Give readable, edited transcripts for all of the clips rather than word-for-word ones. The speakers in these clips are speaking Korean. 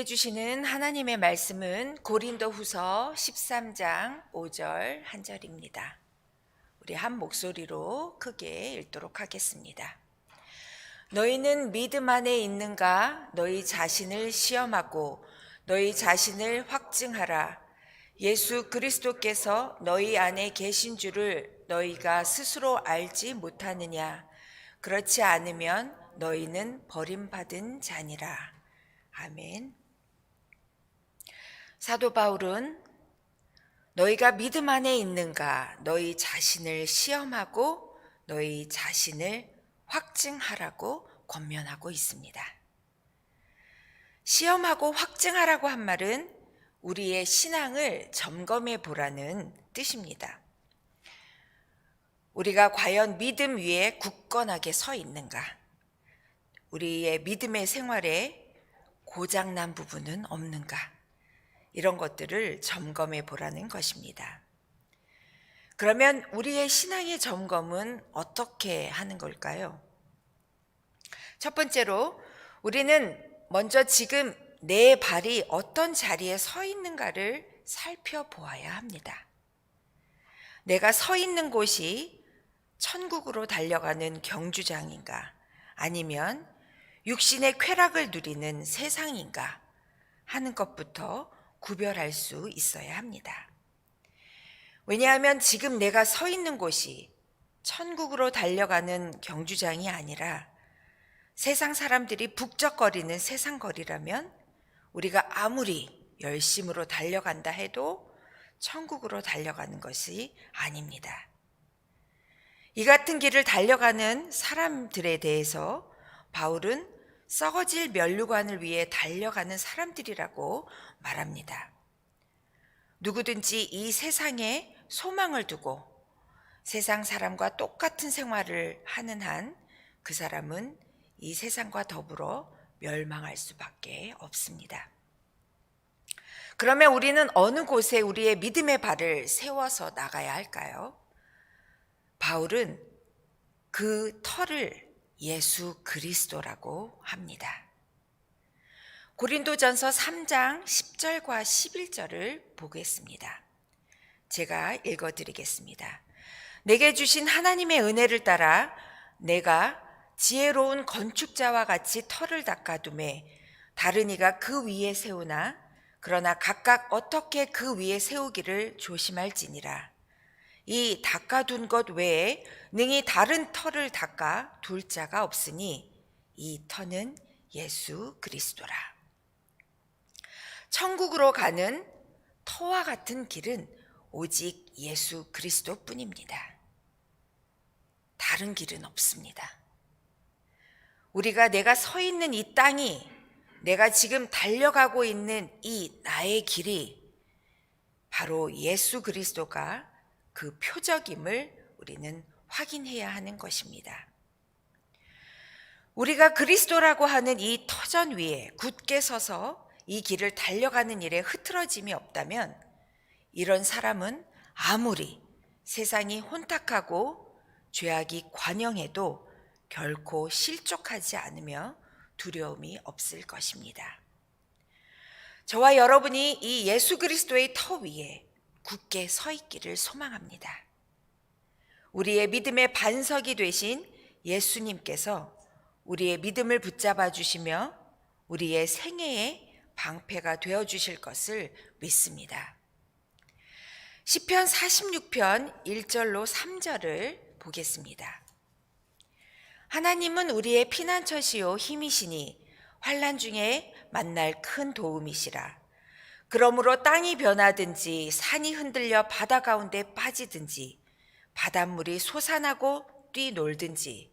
해주시는 하나님의 말씀은 고린도후서 13장 5절 한 절입니다. 우리 한 목소리로 크게 읽도록 하겠습니다. 너희는 믿음 안에 있는가? 너희 자신을 시험하고 너희 자신을 확증하라. 예수 그리스도께서 너희 안에 계신 줄을 너희가 스스로 알지 못하느냐? 그렇지 않으면 너희는 버림받은 자니라. 아멘. 사도 바울은 너희가 믿음 안에 있는가? 너희 자신을 시험하고 너희 자신을 확증하라고 권면하고 있습니다. 시험하고 확증하라고 한 말은 우리의 신앙을 점검해 보라는 뜻입니다. 우리가 과연 믿음 위에 굳건하게 서 있는가? 우리의 믿음의 생활에 고장난 부분은 없는가? 이런 것들을 점검해 보라는 것입니다. 그러면 우리의 신앙의 점검은 어떻게 하는 걸까요? 첫 번째로 우리는 먼저 지금 내 발이 어떤 자리에 서 있는가를 살펴보아야 합니다. 내가 서 있는 곳이 천국으로 달려가는 경주장인가 아니면 육신의 쾌락을 누리는 세상인가 하는 것부터 구별할 수 있어야 합니다. 왜냐하면 지금 내가 서 있는 곳이 천국으로 달려가는 경주장이 아니라 세상 사람들이 북적거리는 세상 거리라면 우리가 아무리 열심으로 달려간다 해도 천국으로 달려가는 것이 아닙니다. 이 같은 길을 달려가는 사람들에 대해서 바울은 썩어질 면류관을 위해 달려가는 사람들이라고 말합니다. 누구든지 이 세상에 소망을 두고 세상 사람과 똑같은 생활을 하는 한 그 사람은 이 세상과 더불어 멸망할 수밖에 없습니다. 그러면 우리는 어느 곳에 우리의 믿음의 발을 세워서 나가야 할까요? 바울은 그 터를 예수 그리스도라고 합니다. 고린도전서 3장 10절과 11절을 보겠습니다. 제가 읽어드리겠습니다. 내게 주신 하나님의 은혜를 따라 내가 지혜로운 건축자와 같이 터를 닦아두매 다른 이가 그 위에 세우나 그러나 각각 어떻게 그 위에 세우기를 조심할지니라. 이 닦아둔 것 외에 능히 다른 터를 닦아 둘 자가 없으니 이 터는 예수 그리스도라. 천국으로 가는 터와 같은 길은 오직 예수 그리스도뿐입니다. 다른 길은 없습니다. 우리가 내가 서 있는 이 땅이 내가 지금 달려가고 있는 이 나의 길이 바로 예수 그리스도가 그 표적임을 우리는 확인해야 하는 것입니다. 우리가 그리스도라고 하는 이 터전 위에 굳게 서서 이 길을 달려가는 일에 흐트러짐이 없다면 이런 사람은 아무리 세상이 혼탁하고 죄악이 관영해도 결코 실족하지 않으며 두려움이 없을 것입니다. 저와 여러분이 이 예수 그리스도의 터 위에 굳게 서 있기를 소망합니다. 우리의 믿음의 반석이 되신 예수님께서 우리의 믿음을 붙잡아 주시며 우리의 생애의 방패가 되어 주실 것을 믿습니다. 시편 46편 1절로 3절을 보겠습니다. 하나님은 우리의 피난처시요 힘이시니 환난 중에 만날 큰 도움이시라. 그러므로 땅이 변하든지 산이 흔들려 바다 가운데 빠지든지 바닷물이 솟아나고 뛰놀든지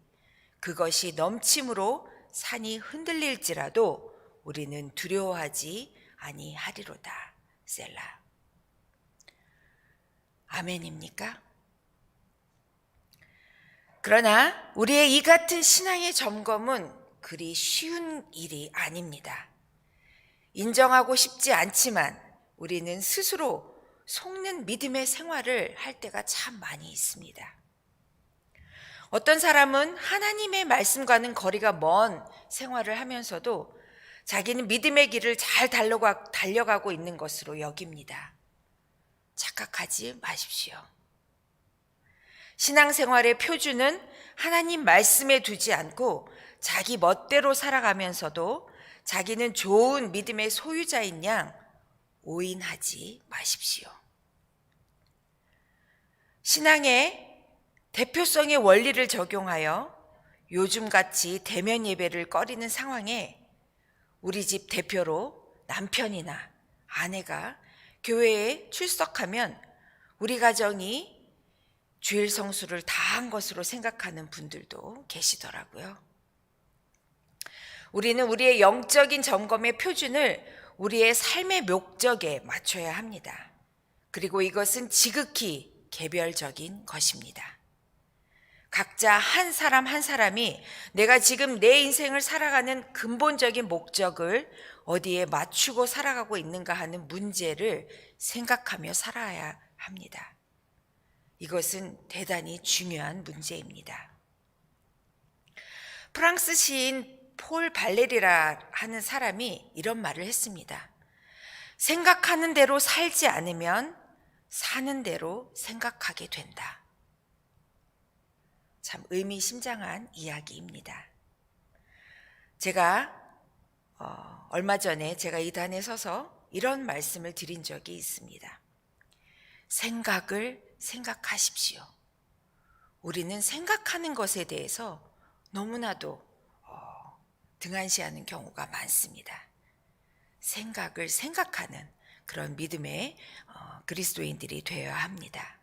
그것이 넘침으로 산이 흔들릴지라도 우리는 두려워하지 아니하리로다. 셀라. 아멘입니까? 그러나 우리의 이 같은 신앙의 점검은 그리 쉬운 일이 아닙니다. 인정하고 싶지 않지만 우리는 스스로 속는 믿음의 생활을 할 때가 참 많이 있습니다. 어떤 사람은 하나님의 말씀과는 거리가 먼 생활을 하면서도 자기는 믿음의 길을 잘 달려가고 있는 것으로 여깁니다. 착각하지 마십시오. 신앙생활의 표준은 하나님 말씀에 두지 않고 자기 멋대로 살아가면서도 자기는 좋은 믿음의 소유자인 양 오인하지 마십시오. 신앙의 대표성의 원리를 적용하여 요즘같이 대면 예배를 꺼리는 상황에 우리 집 대표로 남편이나 아내가 교회에 출석하면 우리 가정이 주일 성수를 다한 것으로 생각하는 분들도 계시더라고요. 우리는 우리의 영적인 점검의 표준을 우리의 삶의 목적에 맞춰야 합니다. 그리고 이것은 지극히 개별적인 것입니다. 각자 한 사람 한 사람이 내가 지금 내 인생을 살아가는 근본적인 목적을 어디에 맞추고 살아가고 있는가 하는 문제를 생각하며 살아야 합니다. 이것은 대단히 중요한 문제입니다. 프랑스 시인 폴 발레리라 하는 사람이 이런 말을 했습니다. 생각하는 대로 살지 않으면 사는 대로 생각하게 된다. 참 의미심장한 이야기입니다. 제가 얼마 전에 제가 이 단에 서서 이런 말씀을 드린 적이 있습니다. 생각을 생각하십시오. 우리는 생각하는 것에 대해서 너무나도 등한시하는 경우가 많습니다. 생각을 생각하는 그런 믿음의 그리스도인들이 되어야 합니다.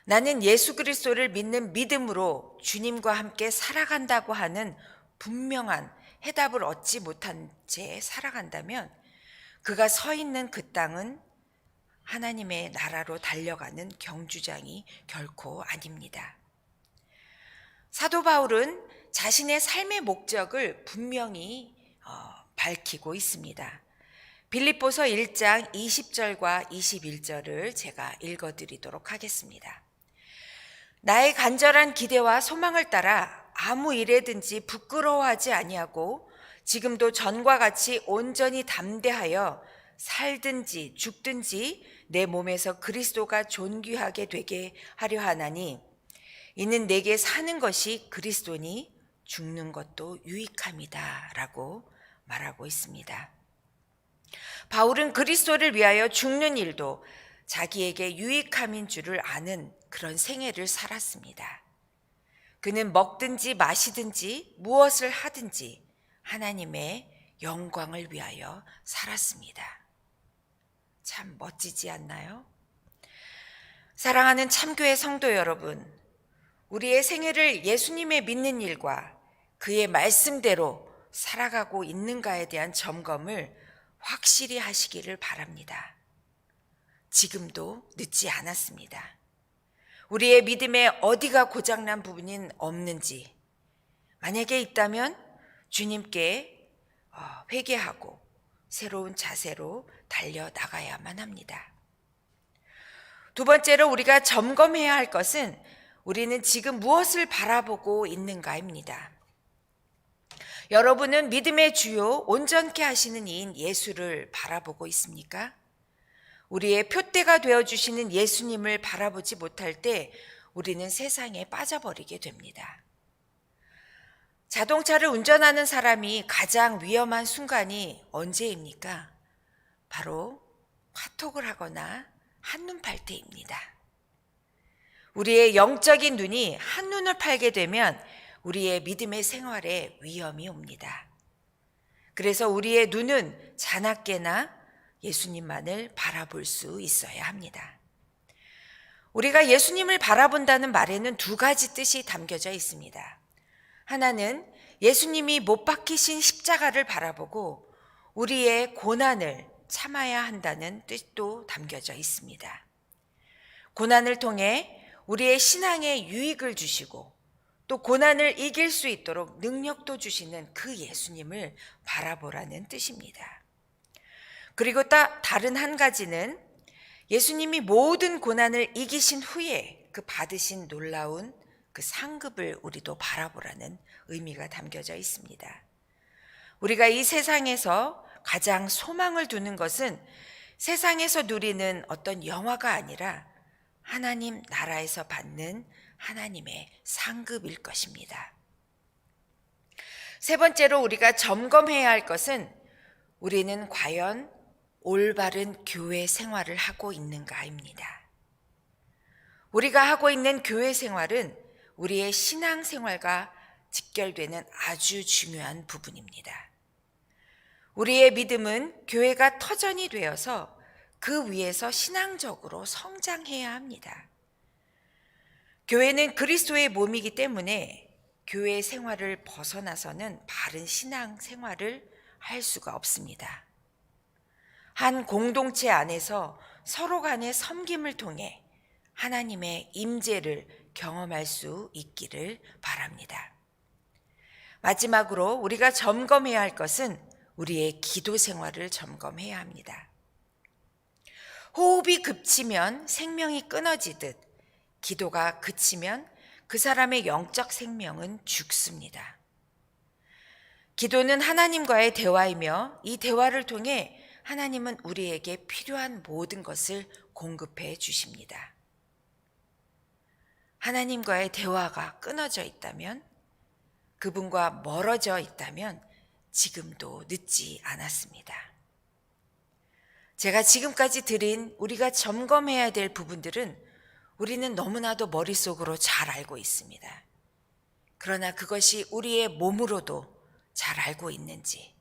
나는 예수 그리스도를 믿는 믿음으로 주님과 함께 살아간다고 하는 분명한 해답을 얻지 못한 채 살아간다면 그가 서 있는 그 땅은 하나님의 나라로 달려가는 경주장이 결코 아닙니다. 사도 바울은 자신의 삶의 목적을 분명히 밝히고 있습니다. 빌립보서 1장 20절과 21절을 제가 읽어드리도록 하겠습니다. 나의 간절한 기대와 소망을 따라 아무 일에든지 부끄러워하지 아니하고 지금도 전과 같이 온전히 담대하여 살든지 죽든지 내 몸에서 그리스도가 존귀하게 되게 하려 하나니 이는 내게 사는 것이 그리스도니 죽는 것도 유익함이다 라고 말하고 있습니다. 바울은 그리스도를 위하여 죽는 일도 자기에게 유익함인 줄을 아는 그런 생애를 살았습니다. 그는 먹든지 마시든지 무엇을 하든지 하나님의 영광을 위하여 살았습니다. 참 멋지지 않나요? 사랑하는 참교회 성도 여러분, 우리의 생애를 예수님의 믿는 일과 그의 말씀대로 살아가고 있는가에 대한 점검을 확실히 하시기를 바랍니다. 지금도 늦지 않았습니다. 우리의 믿음에 어디가 고장난 부분이 없는지 만약에 있다면 주님께 회개하고 새로운 자세로 달려나가야만 합니다. 두 번째로 우리가 점검해야 할 것은 우리는 지금 무엇을 바라보고 있는가입니다. 여러분은 믿음의 주요 온전케 하시는 이인 예수를 바라보고 있습니까? 우리의 표대가 되어주시는 예수님을 바라보지 못할 때 우리는 세상에 빠져버리게 됩니다. 자동차를 운전하는 사람이 가장 위험한 순간이 언제입니까? 바로 카톡을 하거나 한눈 팔 때입니다. 우리의 영적인 눈이 한눈을 팔게 되면 우리의 믿음의 생활에 위험이 옵니다. 그래서 우리의 눈은 자나깨나 예수님만을 바라볼 수 있어야 합니다. 우리가 예수님을 바라본다는 말에는 두 가지 뜻이 담겨져 있습니다. 하나는 예수님이 못 박히신 십자가를 바라보고 우리의 고난을 참아야 한다는 뜻도 담겨져 있습니다. 고난을 통해 우리의 신앙에 유익을 주시고 또 고난을 이길 수 있도록 능력도 주시는 그 예수님을 바라보라는 뜻입니다. 그리고 다른 한 가지는 예수님이 모든 고난을 이기신 후에 그 받으신 놀라운 그 상급을 우리도 바라보라는 의미가 담겨져 있습니다. 우리가 이 세상에서 가장 소망을 두는 것은 세상에서 누리는 어떤 영화가 아니라 하나님 나라에서 받는 하나님의 상급일 것입니다. 세 번째로 우리가 점검해야 할 것은 우리는 과연 올바른 교회 생활을 하고 있는가입니다. 우리가 하고 있는 교회 생활은 우리의 신앙 생활과 직결되는 아주 중요한 부분입니다. 우리의 믿음은 교회가 터전이 되어서 그 위에서 신앙적으로 성장해야 합니다. 교회는 그리스도의 몸이기 때문에 교회 생활을 벗어나서는 바른 신앙 생활을 할 수가 없습니다. 한 공동체 안에서 서로 간의 섬김을 통해 하나님의 임재를 경험할 수 있기를 바랍니다. 마지막으로 우리가 점검해야 할 것은 우리의 기도 생활을 점검해야 합니다. 호흡이 급치면 생명이 끊어지듯 기도가 그치면 그 사람의 영적 생명은 죽습니다. 기도는 하나님과의 대화이며 이 대화를 통해 하나님은 우리에게 필요한 모든 것을 공급해 주십니다. 하나님과의 대화가 끊어져 있다면, 그분과 멀어져 있다면 지금도 늦지 않았습니다. 제가 지금까지 드린 우리가 점검해야 될 부분들은 우리는 너무나도 머릿속으로 잘 알고 있습니다. 그러나 그것이 우리의 몸으로도 잘 알고 있는지,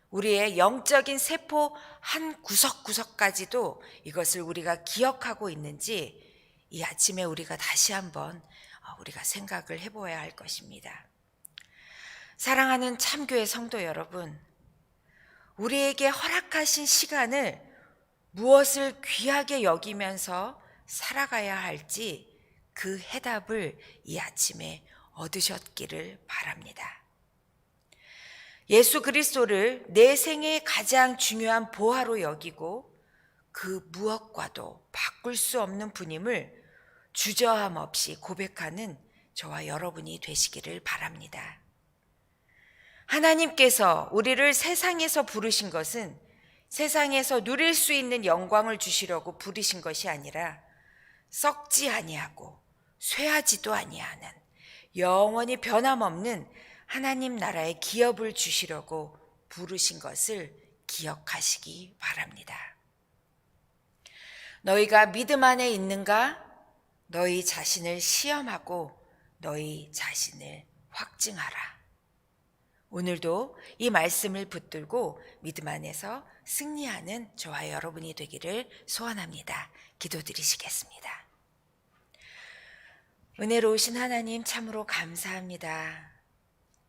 우리의 영적인 세포 한 구석구석까지도 이것을 우리가 기억하고 있는지 이 아침에 우리가 다시 한번 우리가 생각을 해보아야 할 것입니다. 사랑하는 참교회 성도 여러분, 우리에게 허락하신 시간을 무엇을 귀하게 여기면서 살아가야 할지 그 해답을 이 아침에 얻으셨기를 바랍니다. 예수 그리스도를 내 생애의 가장 중요한 보화로 여기고 그 무엇과도 바꿀 수 없는 분임을 주저함 없이 고백하는 저와 여러분이 되시기를 바랍니다. 하나님께서 우리를 세상에서 부르신 것은 세상에서 누릴 수 있는 영광을 주시려고 부르신 것이 아니라 썩지 아니하고 쇠하지도 아니하는 영원히 변함없는 하나님 나라의 기업을 주시려고 부르신 것을 기억하시기 바랍니다. 너희가 믿음 안에 있는가? 너희 자신을 시험하고 너희 자신을 확증하라. 오늘도 이 말씀을 붙들고 믿음 안에서 승리하는 저와 여러분이 되기를 소원합니다. 기도드리시겠습니다. 은혜로우신 하나님 참으로 감사합니다.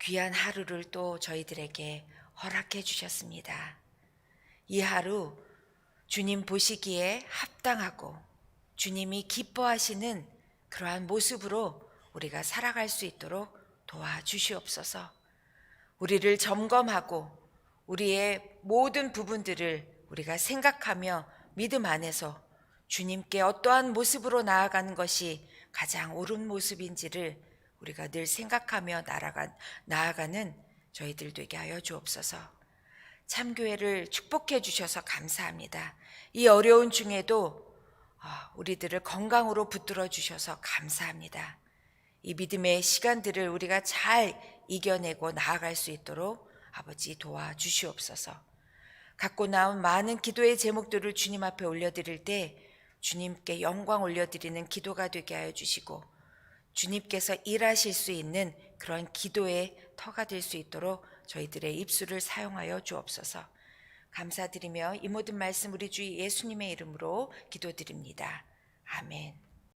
귀한 하루를 또 저희들에게 허락해 주셨습니다. 이 하루 주님 보시기에 합당하고 주님이 기뻐하시는 그러한 모습으로 우리가 살아갈 수 있도록 도와주시옵소서. 우리를 점검하고 우리의 모든 부분들을 우리가 생각하며 믿음 안에서 주님께 어떠한 모습으로 나아가는 것이 가장 옳은 모습인지를 우리가 늘 생각하며 나아가는 저희들 되게 하여 주옵소서. 참교회를 축복해 주셔서 감사합니다. 이 어려운 중에도 우리들을 건강으로 붙들어 주셔서 감사합니다. 이 믿음의 시간들을 우리가 잘 이겨내고 나아갈 수 있도록 아버지 도와주시옵소서. 갖고 나온 많은 기도의 제목들을 주님 앞에 올려드릴 때 주님께 영광 올려드리는 기도가 되게 하여 주시고 주님께서 일하실 수 있는 그런 기도의 터가 될 수 있도록 저희들의 입술을 사용하여 주옵소서. 감사드리며 이 모든 말씀 우리 주 예수님의 이름으로 기도드립니다. 아멘.